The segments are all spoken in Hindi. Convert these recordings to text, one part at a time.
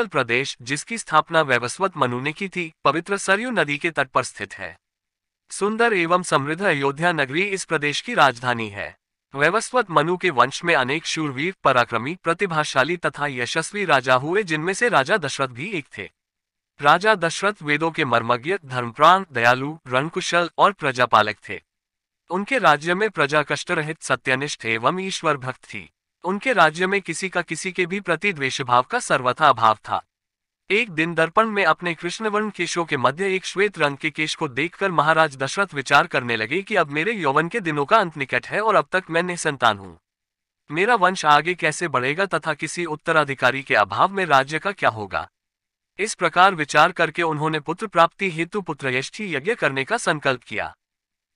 उत्तर प्रदेश, जिसकी स्थापना वैवस्वत मनु ने की थी, पवित्र सरयू नदी के तट पर स्थित है। सुंदर एवं समृद्ध अयोध्या नगरी इस प्रदेश की राजधानी है। वैवस्वत मनु के वंश में अनेक शूरवीर, पराक्रमी, प्रतिभाशाली तथा यशस्वी राजा हुए, जिनमें से राजा दशरथ भी एक थे। राजा दशरथ वेदों के मर्मज्ञ, धर्मप्राण, दयालु, रणकुशल और प्रजापालक थे। उनके राज्य में प्रजा कष्टरहित, सत्यनिष्ठ एवं ईश्वर भक्त थी। उनके राज्य में किसी का किसी के भी प्रति द्वेषभाव का सर्वथा अभाव था। एक दिन दर्पण में अपने कृष्णवर्ण केशों के मध्य एक श्वेत रंग के केश को देखकर महाराज दशरथ विचार करने लगे कि अब मेरे यौवन के दिनों का अंत निकट है और अब तक मैं निसंतान हूँ। मेरा वंश आगे कैसे बढ़ेगा तथा किसी उत्तराधिकारी के अभाव में राज्य का क्या होगा। इस प्रकार विचार करके उन्होंने पुत्र प्राप्ति हेतु पुत्रयष्टि यज्ञ करने का संकल्प किया।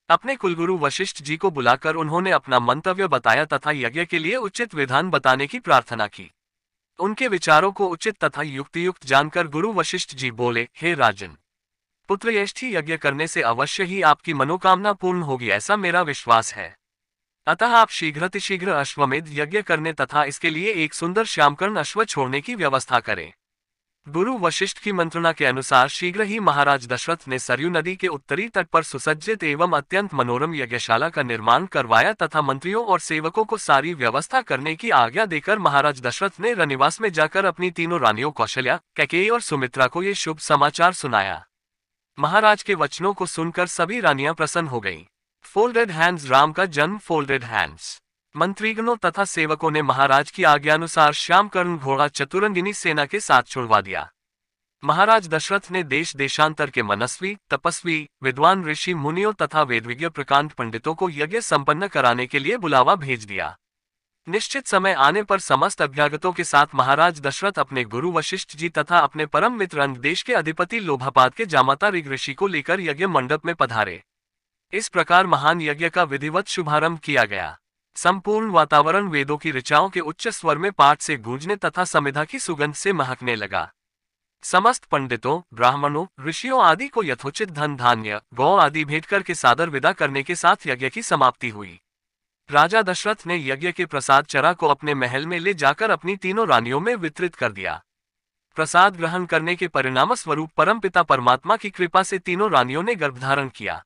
अपने कुलगुरु वशिष्ठ जी को बुलाकर उन्होंने अपना मंतव्य बताया तथा यज्ञ के लिए उचित विधान बताने की प्रार्थना की। उनके विचारों को उचित तथा युक्तियुक्त जानकर गुरु वशिष्ठ जी बोले, हे राजन, पुत्रयष्टि यज्ञ करने से अवश्य ही आपकी मनोकामना पूर्ण होगी, ऐसा मेरा विश्वास है। अतः आप शीघ्रातिशीघ्र अश्वमेध यज्ञ करने तथा इसके लिए एक सुंदर श्यामकर्ण अश्व छोड़ने की व्यवस्था करें। गुरु वशिष्ठ की मंत्रणा के अनुसार शीघ्र ही महाराज दशरथ ने सरयू नदी के उत्तरी तट पर सुसज्जित एवं अत्यंत मनोरम यज्ञशाला का निर्माण करवाया तथा मंत्रियों और सेवकों को सारी व्यवस्था करने की आज्ञा देकर महाराज दशरथ ने रनिवास में जाकर अपनी तीनों रानियों कौशल्या, कैकेयी और सुमित्रा को ये शुभ समाचार सुनाया। महाराज के वचनों को सुनकर सभी रानियां प्रसन्न हो गईं। फोल्डेड हैंड्स, राम का जन्म फोल्डेड हैंड्स। मंत्रीगणों तथा सेवकों ने महाराज की आज्ञानुसार श्यामकर्ण घोड़ा चतुरंगिनी सेना के साथ छुड़वा दिया। महाराज दशरथ ने देश देशांतर के मनस्वी, तपस्वी, विद्वान ऋषि मुनियों तथा वेदविज्ञ प्रकांड पंडितों को यज्ञ संपन्न कराने के लिए बुलावा भेज दिया। निश्चित समय आने पर समस्त अभ्यागतों के साथ महाराज दशरथ अपने गुरु वशिष्ठ जी तथा अपने परम मित्र अंग देश के अधिपति लोभापाद के जामाता ऋग ऋषि को लेकर यज्ञ मंडप में पधारे। इस प्रकार महान यज्ञ का विधिवत शुभारंभ किया गया। संपूर्ण वातावरण वेदों की ऋचाओं के उच्च स्वर में पाठ से गूंजने तथा समिधा की सुगंध से महकने लगा। समस्त पंडितों, ब्राह्मणों, ऋषियों आदि को यथोचित धन धान्य, गौ आदि भेंट करके सादर विदा करने के साथ यज्ञ की समाप्ति हुई। राजा दशरथ ने यज्ञ के प्रसाद चरा को अपने महल में ले जाकर अपनी तीनों रानियों में वितरित कर दिया। प्रसाद ग्रहण करने के परिणाम स्वरूप परमपिता परमात्मा की कृपा से तीनों रानियों ने गर्भधारण किया।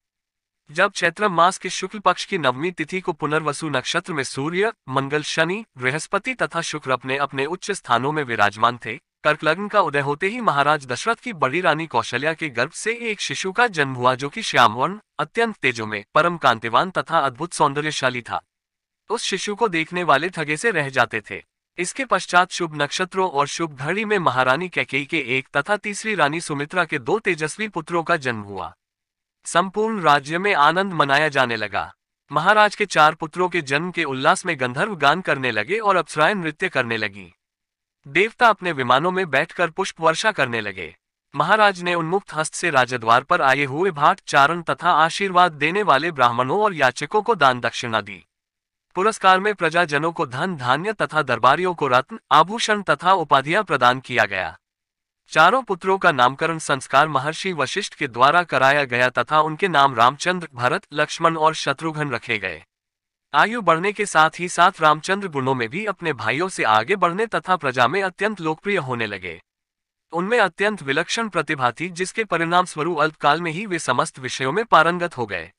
जब चैत्र मास के शुक्ल पक्ष की नवमी तिथि को पुनर्वसु नक्षत्र में सूर्य, मंगल, शनि, बृहस्पति तथा शुक्र अपने अपने उच्च स्थानों में विराजमान थे, कर्क लग्न का उदय होते ही महाराज दशरथ की बड़ी रानी कौशल्या के गर्भ से एक शिशु का जन्म हुआ, जो कि श्यामवर्ण, अत्यंत तेजोमय, परम कांतिवान तथा अद्भुत सौंदर्यशाली था। उस शिशु को देखने वाले ठगे से रह जाते थे। इसके पश्चात शुभ नक्षत्रों और शुभ घड़ी में महारानी कैकेयी के एक तथा तीसरी रानी सुमित्रा के 2 तेजस्वी पुत्रों का जन्म हुआ। संपूर्ण राज्य में आनंद मनाया जाने लगा। महाराज के 4 पुत्रों के जन्म के उल्लास में गंधर्व गान करने लगे और अप्सराएं नृत्य करने लगी। देवता अपने विमानों में बैठकर पुष्प वर्षा करने लगे। महाराज ने उन्मुक्त हस्त से राजद्वार पर आए हुए भाट, चारण तथा आशीर्वाद देने वाले ब्राह्मणों और याचकों को दान दक्षिणा दी। पुरस्कार में प्रजाजनों को धन धान्य तथा दरबारियों को रत्न, आभूषण तथा उपाधियां प्रदान किया गया। चारों पुत्रों का नामकरण संस्कार महर्षि वशिष्ठ के द्वारा कराया गया तथा उनके नाम रामचंद्र, भरत, लक्ष्मण और शत्रुघ्न रखे गए। आयु बढ़ने के साथ ही साथ रामचंद्र गुणों में भी अपने भाइयों से आगे बढ़ने तथा प्रजा में अत्यंत लोकप्रिय होने लगे। उनमें अत्यंत विलक्षण प्रतिभा थी, जिसके परिणाम स्वरूप अल्पकाल में ही वे समस्त विषयों में पारंगत हो गए।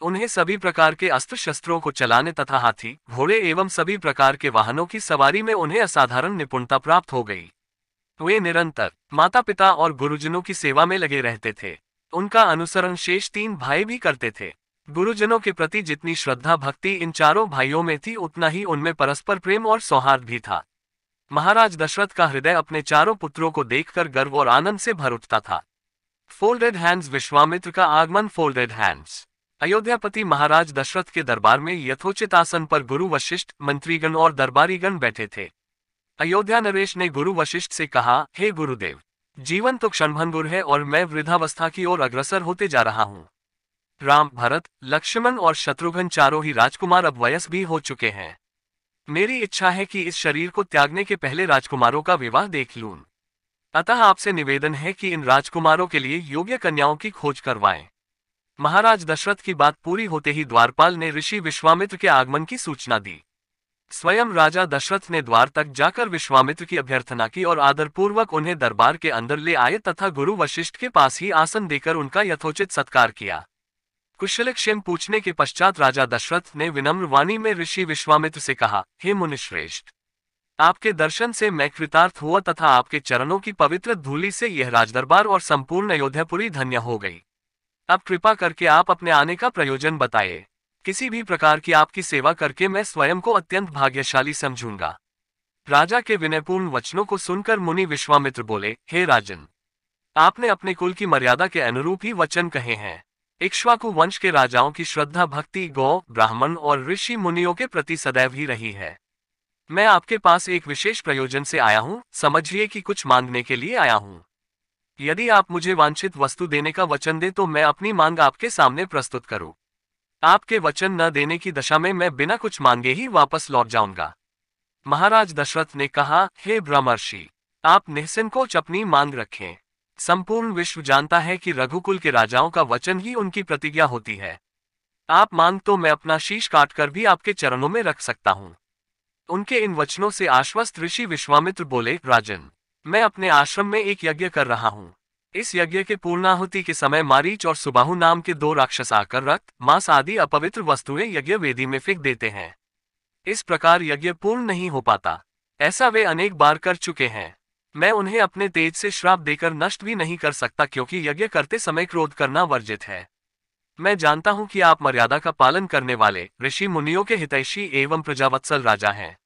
उन्हें सभी प्रकार के अस्त्र शस्त्रों को चलाने तथा हाथी, घोड़े एवं सभी प्रकार के वाहनों की सवारी में उन्हें असाधारण निपुणता प्राप्त हो गई। वे निरंतर माता पिता और गुरुजनों की सेवा में लगे रहते थे। उनका अनुसरण शेष 3 भाई भी करते थे। गुरुजनों के प्रति जितनी श्रद्धा भक्ति इन चारों भाइयों में थी, उतना ही उनमें परस्पर प्रेम और सौहार्द भी था। महाराज दशरथ का हृदय अपने चारों पुत्रों को देखकर गर्व और आनंद से भर उठता था। फोल्डेड हैंड्स, विश्वामित्र का आगमन। Folded hands. अयोध्यापति महाराज दशरथ के दरबार में यथोचित आसन पर गुरु वशिष्ठ, मंत्रीगण और दरबारीगण बैठे थे। अयोध्या नरेश ने गुरु वशिष्ठ से कहा, हे गुरुदेव, जीवन तो क्षणभंगुर है और मैं वृद्धावस्था की ओर अग्रसर होते जा रहा हूँ। राम, भरत, लक्ष्मण और शत्रुघ्न चारों ही राजकुमार अब वयस भी हो चुके हैं। मेरी इच्छा है कि इस शरीर को त्यागने के पहले राजकुमारों का विवाह देख लूं। अतः आपसे निवेदन है कि इन राजकुमारों के लिए योग्य कन्याओं की खोज करवाएं। महाराज दशरथ की बात पूरी होते ही द्वारपाल ने ऋषि विश्वामित्र के आगमन की सूचना दी। स्वयं राजा दशरथ ने द्वार तक जाकर विश्वामित्र की अभ्यर्थना की और आदरपूर्वक उन्हें दरबार के अंदर ले आए तथा गुरु वशिष्ठ के पास ही आसन देकर उनका यथोचित सत्कार किया। कुशलक्षेम पूछने के पश्चात राजा दशरथ ने विनम्र वाणी में ऋषि विश्वामित्र से कहा, हे मुनिश्रेष्ठ, आपके दर्शन से मैं कृतार्थ हुआ तथा आपके चरणों की पवित्र धूलि से यह राजदरबार और संपूर्ण अयोध्यापुरी धन्य हो गई। अब कृपा करके आप अपने आने का प्रयोजन बताइए। किसी भी प्रकार की आपकी सेवा करके मैं स्वयं को अत्यंत भाग्यशाली समझूंगा। राजा के विनयपूर्ण वचनों को सुनकर मुनि विश्वामित्र बोले, हे राजन, आपने अपने कुल की मर्यादा के अनुरूप ही वचन कहे हैं। इक्ष्वाकु वंश के राजाओं की श्रद्धा भक्ति गौ, ब्राह्मण और ऋषि मुनियों के प्रति सदैव ही रही है। मैं आपके पास एक विशेष प्रयोजन से आया हूँ, समझिए कि कुछ मांगने के लिए आया हूँ। यदि आप मुझे वांछित वस्तु देने का वचन दे तो मैं अपनी मांग आपके सामने प्रस्तुत करूँ। आपके वचन न देने की दशा में मैं बिना कुछ मांगे ही वापस लौट जाऊंगा। महाराज दशरथ ने कहा, हे ब्रह्मर्षि, आप निःसंकोच अपनी मांग रखें। संपूर्ण विश्व जानता है कि रघुकुल के राजाओं का वचन ही उनकी प्रतिज्ञा होती है। आप मांग तो मैं अपना शीश काटकर भी आपके चरणों में रख सकता हूँ। उनके इन वचनों से आश्वस्त ऋषि विश्वामित्र बोले, राजन, मैं अपने आश्रम में एक यज्ञ कर रहा हूँ। इस यज्ञ के पूर्णाहुति के समय मारीच और सुबाहु नाम के दो राक्षस आकर रक्त, मांस आदि अपवित्र वस्तुएं यज्ञ वेदी में फेंक देते हैं। इस प्रकार यज्ञ पूर्ण नहीं हो पाता। ऐसा वे अनेक बार कर चुके हैं। मैं उन्हें अपने तेज से श्राप देकर नष्ट भी नहीं कर सकता, क्योंकि यज्ञ करते समय क्रोध करना वर्जित है। मैं जानता हूं कि आप मर्यादा का पालन करने वाले ऋषि मुनियों के हितैषी एवं प्रजावत्सल राजा हैं।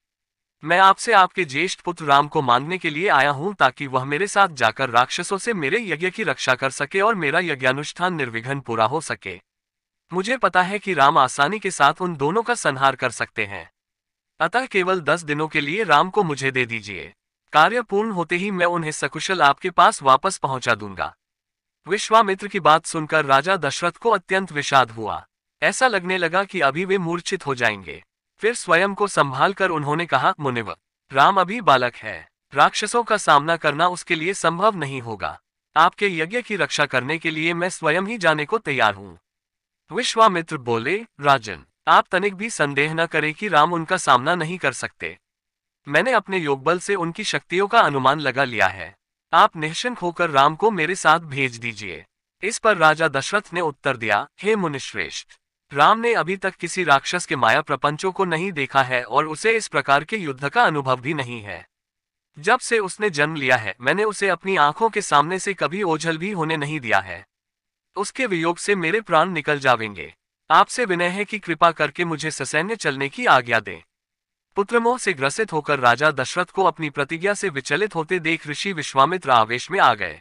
मैं आपसे आपके ज्येष्ठ पुत्र राम को मांगने के लिए आया हूं, ताकि वह मेरे साथ जाकर राक्षसों से मेरे यज्ञ की रक्षा कर सके और मेरा यज्ञानुष्ठान निर्विघ्न पूरा हो सके। मुझे पता है कि राम आसानी के साथ उन दोनों का संहार कर सकते हैं। अतः केवल 10 दिनों के लिए राम को मुझे दे दीजिए। कार्य पूर्ण होते ही मैं उन्हें सकुशल आपके पास वापस पहुंचा दूंगा। विश्वामित्र की बात सुनकर राजा दशरथ को अत्यंत विषाद हुआ। ऐसा लगने लगा कि अभी वे मूर्छित हो जाएंगे। फिर स्वयं को संभाल कर उन्होंने कहा, मुनिवर, राम अभी बालक है। राक्षसों का सामना करना उसके लिए संभव नहीं होगा। आपके यज्ञ की रक्षा करने के लिए मैं स्वयं ही जाने को तैयार हूँ। विश्वामित्र बोले, राजन, आप तनिक भी संदेह न करें कि राम उनका सामना नहीं कर सकते। मैंने अपने योगबल से उनकी शक्तियों का अनुमान लगा लिया है। आप निश्चिंत होकर राम को मेरे साथ भेज दीजिए। इस पर राजा दशरथ ने उत्तर दिया, हे मुनिश्रेष्ठ, राम ने अभी तक किसी राक्षस के माया प्रपंचों को नहीं देखा है और उसे इस प्रकार के युद्ध का अनुभव भी नहीं है। जब से उसने जन्म लिया है मैंने उसे अपनी आंखों के सामने से कभी ओझल भी होने नहीं दिया है। उसके वियोग से मेरे प्राण निकल जावेंगे। आपसे विनय है कि कृपा करके मुझे ससैन्य चलने की आज्ञा दें। पुत्रमोह से ग्रसित होकर राजा दशरथ को अपनी प्रतिज्ञा से विचलित होते देख ऋषि विश्वामित्र आवेश में आ गए।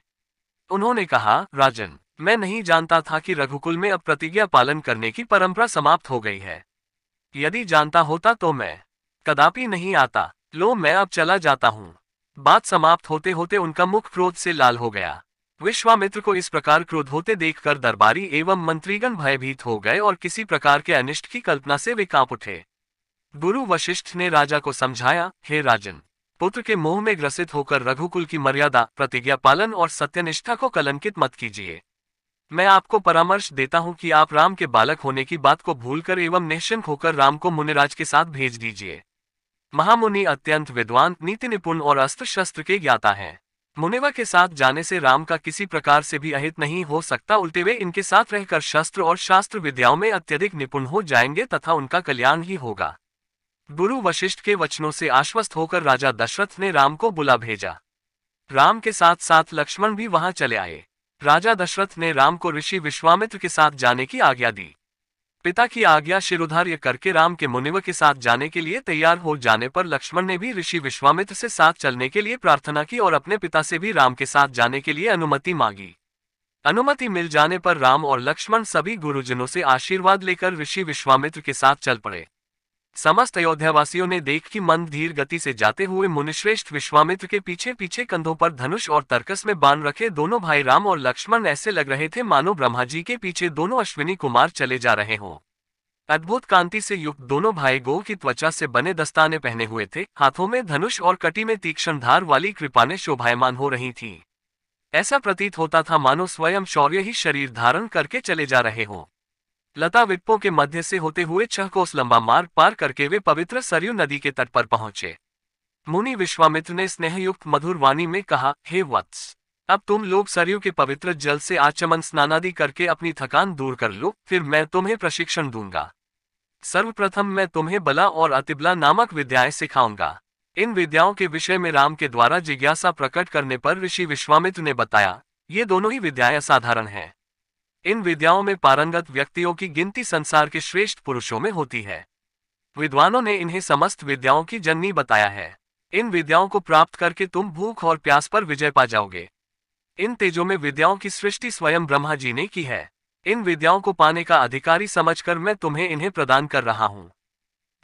उन्होंने कहा, राजन, मैं नहीं जानता था कि रघुकुल में अब प्रतिज्ञा पालन करने की परंपरा समाप्त हो गई है। यदि जानता होता तो मैं कदापि नहीं आता। लो, मैं अब चला जाता हूँ। बात समाप्त होते होते उनका मुख क्रोध से लाल हो गया। विश्वामित्र को इस प्रकार क्रोध होते देखकर दरबारी एवं मंत्रीगण भयभीत हो गए और किसी प्रकार के अनिष्ट की कल्पना से वे कांप उठे। गुरु वशिष्ठ ने राजा को समझाया, हे राजन, पुत्र के मोह में ग्रसित होकर रघुकुल की मर्यादा, प्रतिज्ञा पालन और सत्यनिष्ठा को कलंकित मत कीजिए। मैं आपको परामर्श देता हूं कि आप राम के बालक होने की बात को भूलकर एवं निश्चिंत होकर राम को मुनिराज के साथ भेज दीजिए। महामुनि अत्यंत विद्वान, नीति निपुण और अस्त्र शस्त्र के ज्ञाता हैं। मुनिवर के साथ जाने से राम का किसी प्रकार से भी अहित नहीं हो सकता, उल्टे वे इनके साथ रहकर शस्त्र और शास्त्र विद्याओं में अत्यधिक निपुण हो जाएंगे तथा उनका कल्याण ही होगा। गुरु वशिष्ठ के वचनों से आश्वस्त होकर राजा दशरथ ने राम को बुला भेजा। राम के साथ साथ लक्ष्मण भी वहां चले आए। राजा दशरथ ने राम को ऋषि विश्वामित्र के साथ जाने की आज्ञा दी। पिता की आज्ञा शिरोधार्य करके राम के मुनिवर के साथ जाने के लिए तैयार हो जाने पर लक्ष्मण ने भी ऋषि विश्वामित्र से साथ चलने के लिए प्रार्थना की और अपने पिता से भी राम के साथ जाने के लिए अनुमति मांगी। अनुमति मिल जाने पर राम और लक्ष्मण सभी गुरुजनों से आशीर्वाद लेकर ऋषि विश्वामित्र के साथ चल पड़े। समस्त अयोध्यावासियों ने देख कि मंद धीर गति से जाते हुए मुनिश्रेष्ठ विश्वामित्र के पीछे पीछे कंधों पर धनुष और तरकस में बाण रखे दोनों भाई राम और लक्ष्मण ऐसे लग रहे थे मानो ब्रह्मा जी के पीछे दोनों अश्विनी कुमार चले जा रहे हों। अद्भुत कांति से युक्त दोनों भाई गौ की त्वचा से बने दस्ताने पहने हुए थे। हाथों में धनुष और कटी में तीक्ष्ण धार वाली कृपानें शोभायमान हो रही थीं। ऐसा प्रतीत होता था मानो स्वयं शौर्य ही शरीर धारण करके चले जा रहे हों। लता वृक्षों के मध्य से होते हुए 6 कोस लंबा मार्ग पार करके वे पवित्र सरयू नदी के तट पर पहुंचे। मुनि विश्वामित्र ने स्नेहयुक्त मधुर वाणी में कहा, हे वत्स, अब तुम लोग सरयू के पवित्र जल से आचमन स्नानादि करके अपनी थकान दूर कर लो, फिर मैं तुम्हें प्रशिक्षण दूंगा। सर्वप्रथम मैं तुम्हें बला और अतिबला नामक विद्याएं सिखाऊंगा। इन विद्याओं के विषय में राम के द्वारा जिज्ञासा प्रकट करने पर ऋषि विश्वामित्र ने बताया, ये दोनों ही विद्याएं असाधारण हैं। इन विद्याओं में पारंगत व्यक्तियों की गिनती संसार के श्रेष्ठ पुरुषों में होती है। विद्वानों ने इन्हें समस्त विद्याओं की जननी बताया है। इन विद्याओं को प्राप्त करके तुम भूख और प्यास पर विजय पा जाओगे। इन तेजों में विद्याओं की सृष्टि स्वयं ब्रह्मा जी ने की है। इन विद्याओं को पाने का अधिकारी समझकर मैं तुम्हें इन्हें प्रदान कर रहा हूं।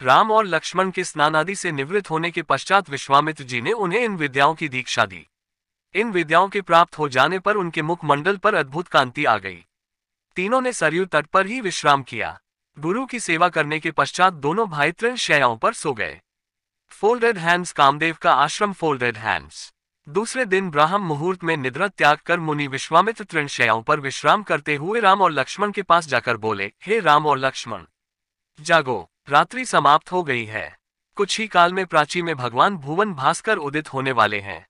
राम और लक्ष्मण के स्नान आदि से निवृत्त होने के पश्चात विश्वामित्र जी ने उन्हें इन विद्याओं की दीक्षा दी। इन विद्याओं के प्राप्त हो जाने पर उनके मुखमंडल पर अद्भुत कांति आ गई। तीनों ने सरयू तट पर ही विश्राम किया। गुरु की सेवा करने के पश्चात दोनों भाई तृण शैयाओं पर सो गए। फोल्डेड हैंड्स कामदेव का आश्रम। Folded hands. दूसरे दिन ब्राह्म मुहूर्त में निद्रा त्याग कर मुनि विश्वामित्र तृण शैयाओं पर विश्राम करते हुए राम और लक्ष्मण के पास जाकर बोले, हे राम और लक्ष्मण, जागो, रात्रि समाप्त हो गई है। कुछ ही काल में प्राची में भगवान भुवन भास्कर उदित होने वाले हैं।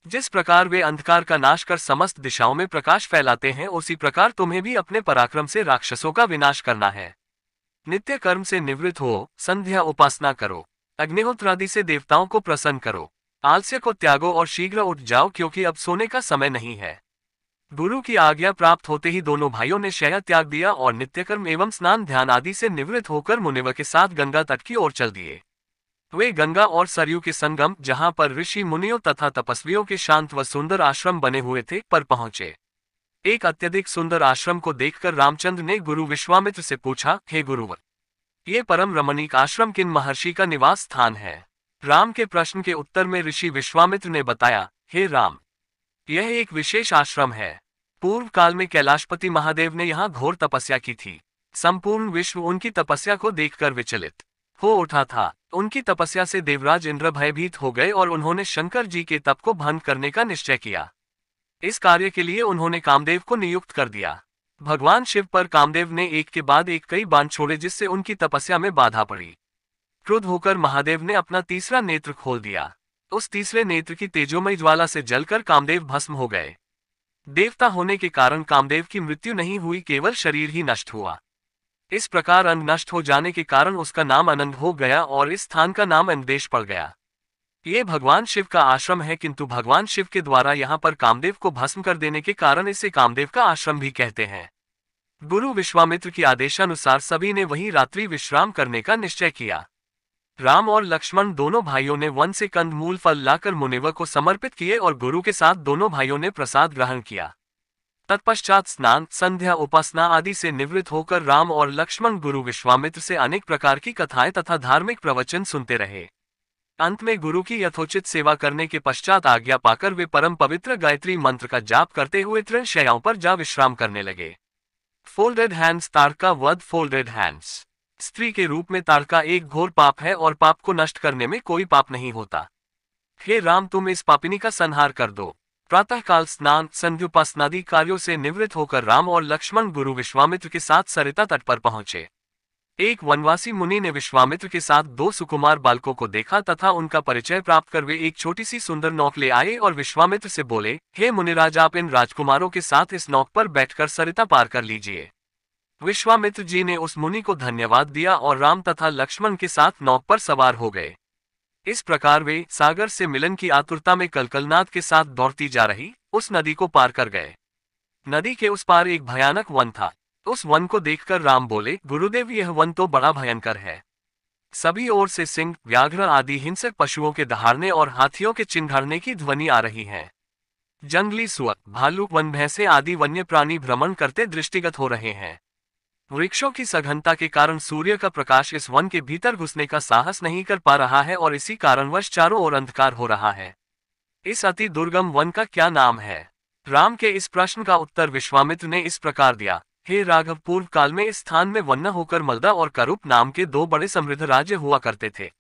जिस प्रकार वे अंधकार का नाश कर समस्त दिशाओं में प्रकाश फैलाते हैं, उसी प्रकार तुम्हें भी अपने पराक्रम से राक्षसों का विनाश करना है। नित्य कर्म से निवृत्त हो, संध्या उपासना करो, अग्निहोत्रादि से देवताओं को प्रसन्न करो, आलस्य को त्यागो और शीघ्र उठ जाओ, क्योंकि अब सोने का समय नहीं है। गुरु की आज्ञा प्राप्त होते ही दोनों भाइयों ने शय्या त्याग दिया और नित्यकर्म एवं स्नान ध्यान आदि से निवृत्त होकर मुनिवर के साथ गंगा तट की ओर चल दिए। वे गंगा और सरयू के संगम, जहां पर ऋषि मुनियों तथा तपस्वियों के शांत व सुंदर आश्रम बने हुए थे, पर पहुंचे। एक अत्यधिक सुंदर आश्रम को देखकर रामचंद्र ने गुरु विश्वामित्र से पूछा, हे गुरुवर, ये परम रमणीक आश्रम किन महर्षि का निवास स्थान है? राम के प्रश्न के उत्तर में ऋषि विश्वामित्र ने बताया, हे राम, यह एक विशेष आश्रम है। पूर्व काल में कैलाशपति महादेव ने यहाँ घोर तपस्या की थी। संपूर्ण विश्व उनकी तपस्या को देखकर विचलित हो उठा था। उनकी तपस्या से देवराज इंद्र भयभीत हो गए और उन्होंने शंकर जी के तप को भंग करने का निश्चय किया। इस कार्य के लिए उन्होंने कामदेव को नियुक्त कर दिया। भगवान शिव पर कामदेव ने एक के बाद एक कई बाण छोड़े, जिससे उनकी तपस्या में बाधा पड़ी। क्रुद्ध होकर महादेव ने अपना तीसरा नेत्र खोल दिया। उस तीसरे नेत्र की तेजोमयी ज्वाला से जलकर कामदेव भस्म हो गए। देवता होने के कारण कामदेव की मृत्यु नहीं हुई, केवल शरीर ही नष्ट हुआ। इस प्रकार अन्न नष्ट हो जाने के कारण उसका नाम अनंत हो गया और इस स्थान का नाम अनदेश पड़ गया। ये भगवान शिव का आश्रम है, किंतु भगवान शिव के द्वारा यहाँ पर कामदेव को भस्म कर देने के कारण इसे कामदेव का आश्रम भी कहते हैं। गुरु विश्वामित्र की आदेशानुसार सभी ने वहीं रात्रि विश्राम करने का निश्चय किया। राम और लक्ष्मण दोनों भाइयों ने वन से कंद मूल फल लाकर मुनिवर को समर्पित किए और गुरु के साथ दोनों भाइयों ने प्रसाद ग्रहण किया। तत्पश्चात स्नान, संध्या, उपासना आदि से निवृत्त होकर राम और लक्ष्मण गुरु विश्वामित्र से अनेक प्रकार की कथाएं तथा धार्मिक प्रवचन सुनते रहे। अंत में गुरु की यथोचित सेवा करने के पश्चात आज्ञा पाकर वे परम पवित्र गायत्री मंत्र का जाप करते हुए तृण शैयाओं पर जा विश्राम करने लगे। Folded hands. तारका वध। Folded hands. स्त्री के रूप में तारका एक घोर पाप है और पाप को नष्ट करने में कोई पाप नहीं होता। हे राम, तुम इस पापिनी का संहार कर दो। प्रातःकाल स्नान, संध्योपासनादि कार्यों से निवृत्त होकर राम और लक्ष्मण गुरु विश्वामित्र के साथ सरिता तट पर पहुंचे। एक वनवासी मुनि ने विश्वामित्र के साथ दो सुकुमार बालकों को देखा तथा उनका परिचय प्राप्त कर वे एक छोटी सी सुंदर नौक ले आए और विश्वामित्र से बोले, हे मुनिराज, आप इन राजकुमारों के साथ इस नौक पर बैठकर सरिता पार कर लीजिए। विश्वामित्र जी ने उस मुनि को धन्यवाद दिया और राम तथा लक्ष्मण के साथ नौक पर सवार हो गए। इस प्रकार वे सागर से मिलन की आतुरता में कलकलनाद के साथ दौड़ती जा रही उस नदी को पार कर गए। नदी के उस पार एक भयानक वन था। उस वन को देखकर राम बोले, गुरुदेव, यह वन तो बड़ा भयंकर है। सभी ओर से सिंह, व्याघ्र आदि हिंसक पशुओं के दहाड़ने और हाथियों के चिंघाड़ने की ध्वनि आ रही है। जंगली सुअर, भालू, वन भैंसे आदि वन्य प्राणी भ्रमण करते दृष्टिगत हो रहे हैं। वृक्षों की सघनता के कारण सूर्य का प्रकाश इस वन के भीतर घुसने का साहस नहीं कर पा रहा है और इसी कारणवश चारों ओर अंधकार हो रहा है। इस अति दुर्गम वन का क्या नाम है? राम के इस प्रश्न का उत्तर विश्वामित्र ने इस प्रकार दिया, हे राघव, पूर्व काल में इस स्थान में वन्न होकर मलदा और करूप नाम के दो बड़े समृद्ध राज्य हुआ करते थे।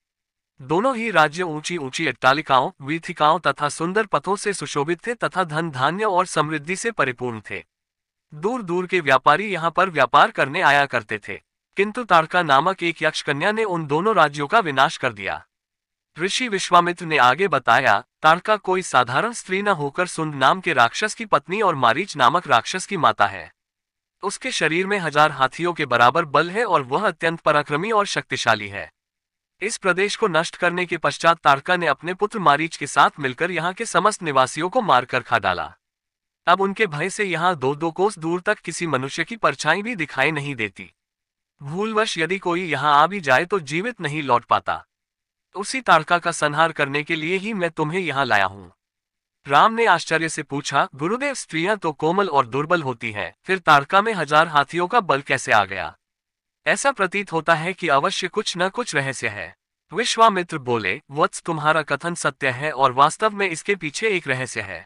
दोनों ही राज्य ऊंची ऊंची अट्टालिकाओं, वीथिकाओं तथा सुंदर पथों से सुशोभित थे तथा धन धान्य और समृद्धि से परिपूर्ण थे। दूर दूर के व्यापारी यहाँ पर व्यापार करने आया करते थे, किंतु ताड़का नामक एक यक्ष कन्या ने उन दोनों राज्यों का विनाश कर दिया। ऋषि विश्वामित्र ने आगे बताया, ताड़का कोई साधारण स्त्री न होकर सुंद नाम के राक्षस की पत्नी और मारीच नामक राक्षस की माता है। उसके शरीर में 1000 हाथियों के बराबर बल है और वह अत्यंत पराक्रमी और शक्तिशाली है। इस प्रदेश को नष्ट करने के पश्चात ताड़का ने अपने पुत्र मारीच के साथ मिलकर यहाँ के समस्त निवासियों को मारकर खा डाला। अब उनके भय से यहाँ 2-2 कोस दूर तक किसी मनुष्य की परछाई भी दिखाई नहीं देती। भूलवश यदि कोई यहाँ आ भी जाए तो जीवित नहीं लौट पाता। उसी ताड़का का संहार करने के लिए ही मैं तुम्हें यहाँ लाया हूँ। राम ने आश्चर्य से पूछा, गुरुदेव स्त्रियां तो कोमल और दुर्बल होती हैं, फिर ताड़का में 1000 हाथियों का बल कैसे आ गया? ऐसा प्रतीत होता है कि अवश्य कुछ न कुछ रहस्य है। विश्वामित्र बोले, वत्स तुम्हारा कथन सत्य है और वास्तव में इसके पीछे एक रहस्य है।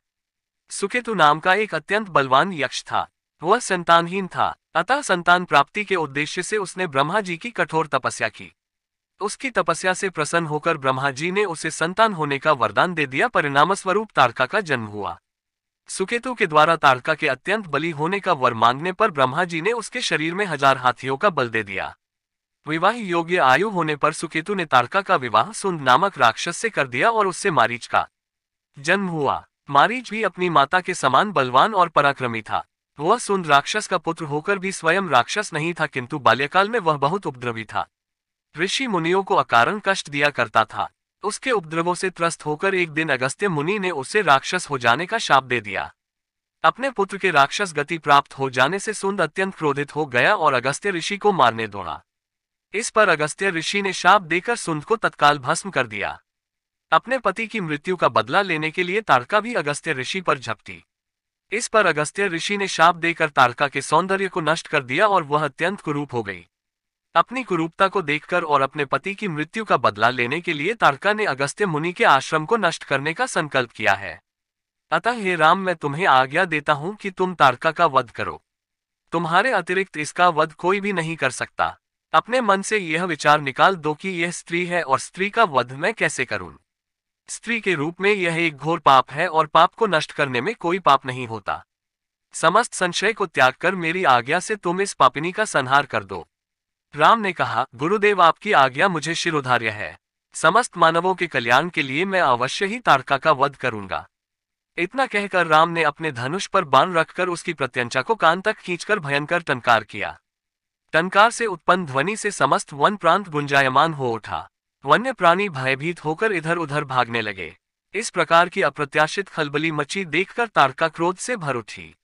सुकेतु नाम का एक अत्यंत बलवान यक्ष था। वह संतानहीन था, अतः संतान प्राप्ति के उद्देश्य से उसने ब्रह्मा जी की कठोर तपस्या की। उसकी तपस्या से प्रसन्न होकर ब्रह्मा जी ने उसे संतान होने का वरदान दे दिया। परिणामस्वरूप ताड़का का जन्म हुआ। सुकेतु के द्वारा ताड़का के अत्यंत बली होने का वर मांगने पर ब्रह्मा जी ने उसके शरीर में 1000 हाथियों का बल दे दिया। विवाह योग्य आयु होने पर सुकेतु ने ताड़का का विवाह सुंद नामक राक्षस से कर दिया और उससे मारीच का जन्म हुआ। मारीच भी अपनी माता के समान बलवान और पराक्रमी था। वह सुंद राक्षस का पुत्र होकर भी स्वयं राक्षस नहीं था, किंतु बाल्यकाल में वह बहुत उपद्रवी था। ऋषि मुनियों को अकारण कष्ट दिया करता था। उसके उपद्रवों से त्रस्त होकर एक दिन अगस्त्य मुनि ने उसे राक्षस हो जाने का शाप दे दिया। अपने पुत्र के राक्षस गति प्राप्त हो जाने से सुंद अत्यंत क्रोधित हो गया और अगस्त्य ऋषि को मारने दौड़ा। इस पर अगस्त्य ऋषि ने शाप देकर सुंद को तत्काल भस्म कर दिया। अपने पति की मृत्यु का बदला लेने के लिए ताड़का भी अगस्त्य ऋषि पर झपटी। इस पर अगस्त्य ऋषि ने शाप देकर ताड़का के सौंदर्य को नष्ट कर दिया और वह अत्यंत कुरूप हो गई। अपनी कुरूपता को देखकर और अपने पति की मृत्यु का बदला लेने के लिए ताड़का ने अगस्त्य मुनि के आश्रम को नष्ट करने का संकल्प किया है। अतः हे राम, मैं तुम्हें आज्ञा देता हूं कि तुम ताड़का का वध करो। तुम्हारे अतिरिक्त इसका वध कोई भी नहीं कर सकता। अपने मन से यह विचार निकाल दो कि यह स्त्री है और स्त्री का वध मैं कैसे करूं। स्त्री के रूप में यह एक घोर पाप है और पाप को नष्ट करने में कोई पाप नहीं होता। समस्त संशय को त्याग कर मेरी आज्ञा से तुम इस पापिनी का संहार कर दो। राम ने कहा, गुरुदेव आपकी आज्ञा मुझे शिरोधार्य है। समस्त मानवों के कल्याण के लिए मैं अवश्य ही ताड़का का वध करूंगा। इतना कहकर राम ने अपने धनुष पर बाण रखकर उसकी प्रत्यंचा को कान तक खींचकर भयंकर टंकार किया। टंकार से उत्पन्न ध्वनि से समस्त वन प्रांत गुंजायमान हो उठा। वन्य प्राणी भयभीत होकर इधर उधर भागने लगे। इस प्रकार की अप्रत्याशित खलबली मची देखकर ताड़का क्रोध से भर उठी।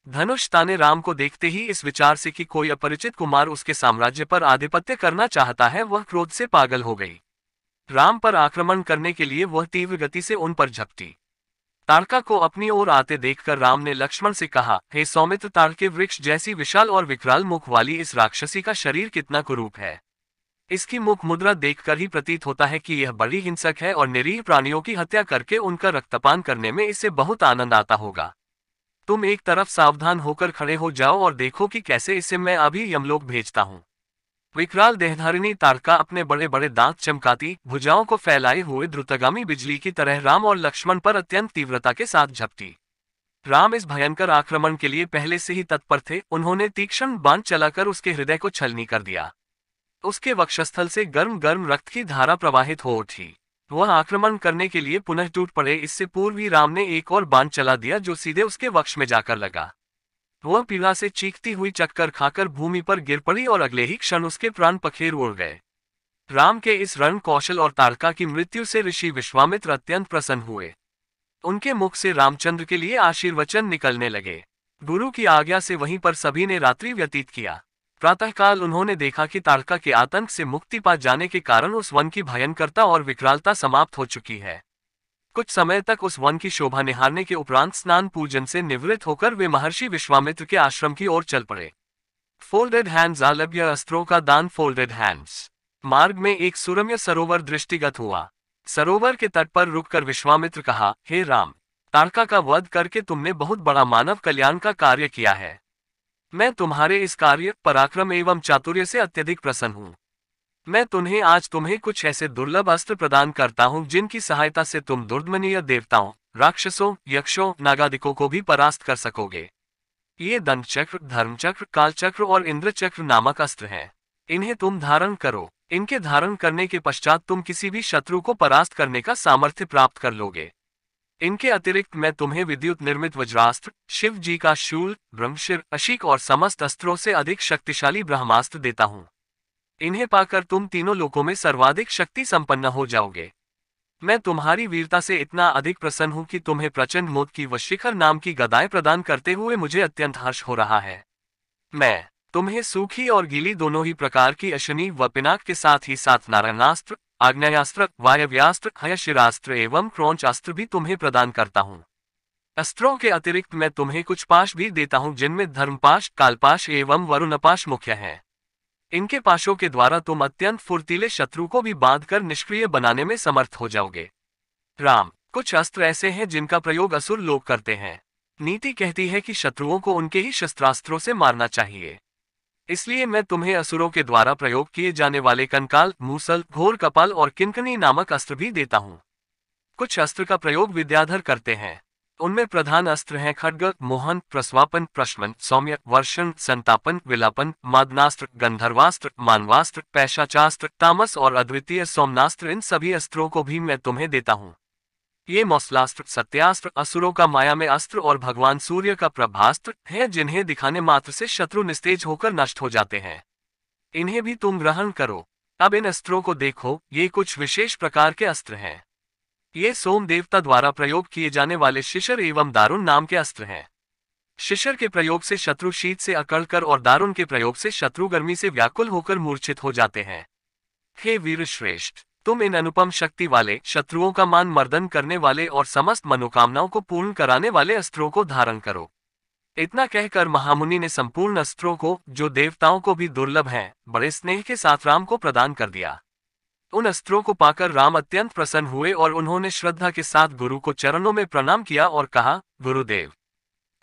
धनुष ताने राम को देखते ही इस विचार से कि कोई अपरिचित कुमार उसके साम्राज्य पर आधिपत्य करना चाहता है, वह क्रोध से पागल हो गई। राम पर आक्रमण करने के लिए वह तीव्र गति से उन पर झपटी। ताड़का को अपनी ओर आते देखकर राम ने लक्ष्मण से कहा, हे सौमित्र, ताड़ के वृक्ष जैसी विशाल और विकराल मुख वाली इस राक्षसी का शरीर कितना कुरूप है। इसकी मुख मुद्रा देखकर ही प्रतीत होता है कि यह बड़ी हिंसक है और निरीह प्राणियों की हत्या करके उनका रक्तपान करने में इसे बहुत आनंद आता होगा। तुम एक तरफ सावधान होकर खड़े हो जाओ और देखो कि कैसे इसे मैं अभी यमलोक भेजता हूँ। विकराल देहधारिणी ताड़का अपने बड़े बड़े दांत चमकाती, भुजाओं को फैलाए हुए द्रुतगामी बिजली की तरह राम और लक्ष्मण पर अत्यंत तीव्रता के साथ झपटी। राम इस भयंकर आक्रमण के लिए पहले से ही तत्पर थे। उन्होंने तीक्ष्ण बाण चलाकर उसके हृदय को छलनी कर दिया। उसके वक्षस्थल से गर्म गर्म रक्त की धारा प्रवाहित हो उठी। वह आक्रमण करने के लिए पुनः टूट पड़े। इससे पूर्व ही राम ने एक और बाण चला दिया जो सीधे उसके वक्ष में जाकर लगा। वह पीड़ा से चीखती हुई चक्कर खाकर भूमि पर गिर पड़ी और अगले ही क्षण उसके प्राण पखेर उड़ गए। राम के इस रण कौशल और ताड़का की मृत्यु से ऋषि विश्वामित्र अत्यंत प्रसन्न हुए। उनके मुख से रामचंद्र के लिए आशीर्वचन निकलने लगे। गुरु की आज्ञा से वहीं पर सभी ने रात्रि व्यतीत किया। प्रातःकाल उन्होंने देखा कि ताड़का के आतंक से मुक्ति पा जाने के कारण उस वन की भयंकरता और विकरालता समाप्त हो चुकी है। कुछ समय तक उस वन की शोभा निहारने के उपरांत स्नान पूजन से निवृत्त होकर वे महर्षि विश्वामित्र के आश्रम की ओर चल पड़े। फोल्डेड हैंड्स आलभ्य अस्त्रों का दान। Folded hands. मार्ग में एक सुरम्य सरोवर दृष्टिगत हुआ। सरोवर के तट पर रुककर विश्वामित्र कहा, हे राम, ताड़का का वध करके तुमने बहुत बड़ा मानव कल्याण का कार्य किया है। मैं तुम्हारे इस कार्य, पराक्रम एवं चातुर्य से अत्यधिक प्रसन्न हूँ। मैं आज तुम्हें कुछ ऐसे दुर्लभ अस्त्र प्रदान करता हूँ जिनकी सहायता से तुम दुर्दमनीय देवताओं, राक्षसों, यक्षों, नागादिकों को भी परास्त कर सकोगे। ये दंडचक्र, धर्मचक्र, कालचक्र और इंद्रचक्र नामक अस्त्र हैं। इन्हें तुम धारण करो। इनके धारण करने के पश्चात तुम किसी भी शत्रु को परास्त करने का सामर्थ्य प्राप्त कर लोगे। इनके अतिरिक्त मैं तुम्हें विद्युत निर्मित वज्रास्त्र, शिव जी का शूल, ब्रह्मशिर, अशीक और समस्त अस्त्रों से अधिक शक्तिशाली ब्रह्मास्त्र देता हूँ। इन्हें पाकर तुम तीनों लोकों में सर्वाधिक शक्ति संपन्न हो जाओगे। मैं तुम्हारी वीरता से इतना अधिक प्रसन्न हूं कि तुम्हें प्रचंड मोद की व शिखर नाम की गदाएं प्रदान करते हुए मुझे अत्यंत हर्ष हो रहा है। मैं तुम्हें सूखी और गीली दोनों ही प्रकार की अश्विनी व पिनाक के साथ ही साथ नारायणास्त्र, आग्नेयास्त्र, वायव्यास्त्र, हयशिरास्त्र एवं क्रौंचास्त्र भी तुम्हें प्रदान करता हूँ। अस्त्रों के अतिरिक्त मैं तुम्हें कुछ पाश भी देता हूँ, जिनमें धर्मपाश, कालपाश एवं वरुणपाश मुख्य हैं। इनके पाशों के द्वारा तुम अत्यंत फुर्तीले शत्रु को भी बांधकर निष्क्रिय बनाने में समर्थ हो जाओगे। राम, कुछ अस्त्र ऐसे हैं जिनका प्रयोग असुर लोग करते हैं। नीति कहती है कि शत्रुओं को उनके ही शस्त्रास्त्रों से मारना चाहिए। इसलिए मैं तुम्हें असुरों के द्वारा प्रयोग किए जाने वाले कंकाल, मूसल, घोर कपाल और किंकनी नामक अस्त्र भी देता हूँ। कुछ अस्त्र का प्रयोग विद्याधर करते हैं। उनमें प्रधान अस्त्र हैं खड्ग, मोहन, प्रस्वापन, प्रश्मन, सौम्य, वर्षण, संतापन, विलापन, मादनास्त्र, गंधर्वास्त्र, मानवास्त्र, पैशाचास्त्र, तामस और अद्वितीय सोमनास्त्र। इन सभी अस्त्रों को भी मैं तुम्हें देता हूँ। ये मौसलास्त्र, सत्यास्त्र, असुरों का माया में अस्त्र और भगवान सूर्य का प्रभास्त्र है, जिन्हें दिखाने मात्र से शत्रु निस्तेज होकर नष्ट हो जाते हैं। इन्हें भी तुम ग्रहण करो। अब इन अस्त्रों को देखो, ये कुछ विशेष प्रकार के अस्त्र हैं। ये सोम देवता द्वारा प्रयोग किए जाने वाले शिशर एवं दारुण नाम के अस्त्र हैं। शिशर के प्रयोग से शत्रु शीत से अकड़कर और दारुण के प्रयोग से शत्रु गर्मी से व्याकुल होकर मूर्छित हो जाते हैं। हे वीर श्रेष्ठ, तुम इन अनुपम शक्ति वाले, शत्रुओं का मान मर्दन करने वाले और समस्त मनोकामनाओं को पूर्ण कराने वाले अस्त्रों को धारण करो। इतना कहकर महामुनि ने संपूर्ण अस्त्रों को, जो देवताओं को भी दुर्लभ हैं, बड़े स्नेह के साथ राम को प्रदान कर दिया। उन अस्त्रों को पाकर राम अत्यंत प्रसन्न हुए और उन्होंने श्रद्धा के साथ गुरु को चरणों में प्रणाम किया और कहा, गुरुदेव,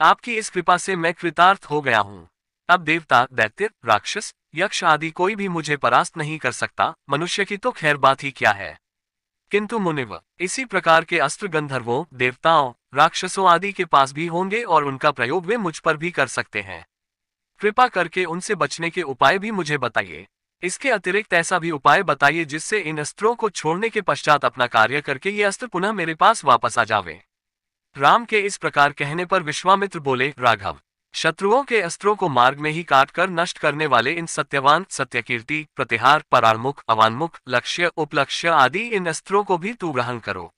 आपकी इस कृपा से मैं कृतार्थ हो गया हूँ। अब देवता, दैत्य, राक्षस, यक्ष आदि कोई भी मुझे परास्त नहीं कर सकता। मनुष्य की तो खैर बात ही क्या है, किंतु मुनिव, इसी प्रकार के अस्त्र गंधर्वों, देवताओं, राक्षसों आदि के पास भी होंगे और उनका प्रयोग वे मुझ पर भी कर सकते हैं। कृपा करके उनसे बचने के उपाय भी मुझे बताइए। इसके अतिरिक्त ऐसा भी उपाय बताइए जिससे इन अस्त्रों को छोड़ने के पश्चात अपना कार्य करके ये अस्त्र पुनः मेरे पास वापस आ जावे। राम के इस प्रकार कहने पर विश्वामित्र बोले, राघव, शत्रुओं के अस्त्रों को मार्ग में ही काटकर नष्ट करने वाले इन सत्यवान, सत्यकीर्ति, प्रतिहार, परारमुख, अवान्मुख, लक्ष्य, उपलक्ष्य आदि इन अस्त्रों को भी तू ग्रहण करो।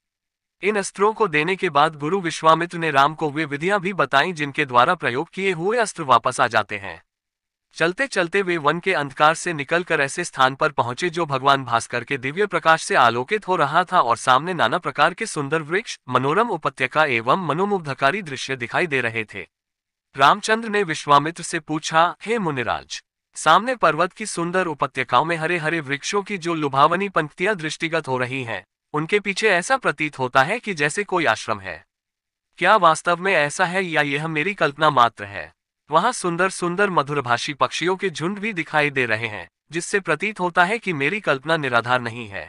इन अस्त्रों को देने के बाद गुरु विश्वामित्र ने राम को वे विधियां भी बताईं जिनके द्वारा प्रयोग किए हुए अस्त्र वापस आ जाते हैं। चलते चलते वे वन के अंधकार से निकलकर ऐसे स्थान पर पहुंचे जो भगवान भास्कर के दिव्य प्रकाश से आलोकित हो रहा था और सामने नाना प्रकार के सुंदर वृक्ष, मनोरम उपत्यका एवं मनोमुग्धकारी दृश्य दिखाई दे रहे थे। रामचंद्र ने विश्वामित्र से पूछा, हे मुनिराज, सामने पर्वत की सुंदर उपत्यकाओं में हरे हरे वृक्षों की जो लुभावनी पंक्तियां दृष्टिगत हो रही हैं, उनके पीछे ऐसा प्रतीत होता है कि जैसे कोई आश्रम है। क्या वास्तव में ऐसा है या यह मेरी कल्पना मात्र है? वहां सुंदर सुंदर मधुरभाषी पक्षियों के झुंड भी दिखाई दे रहे हैं, जिससे प्रतीत होता है कि मेरी कल्पना निराधार नहीं है।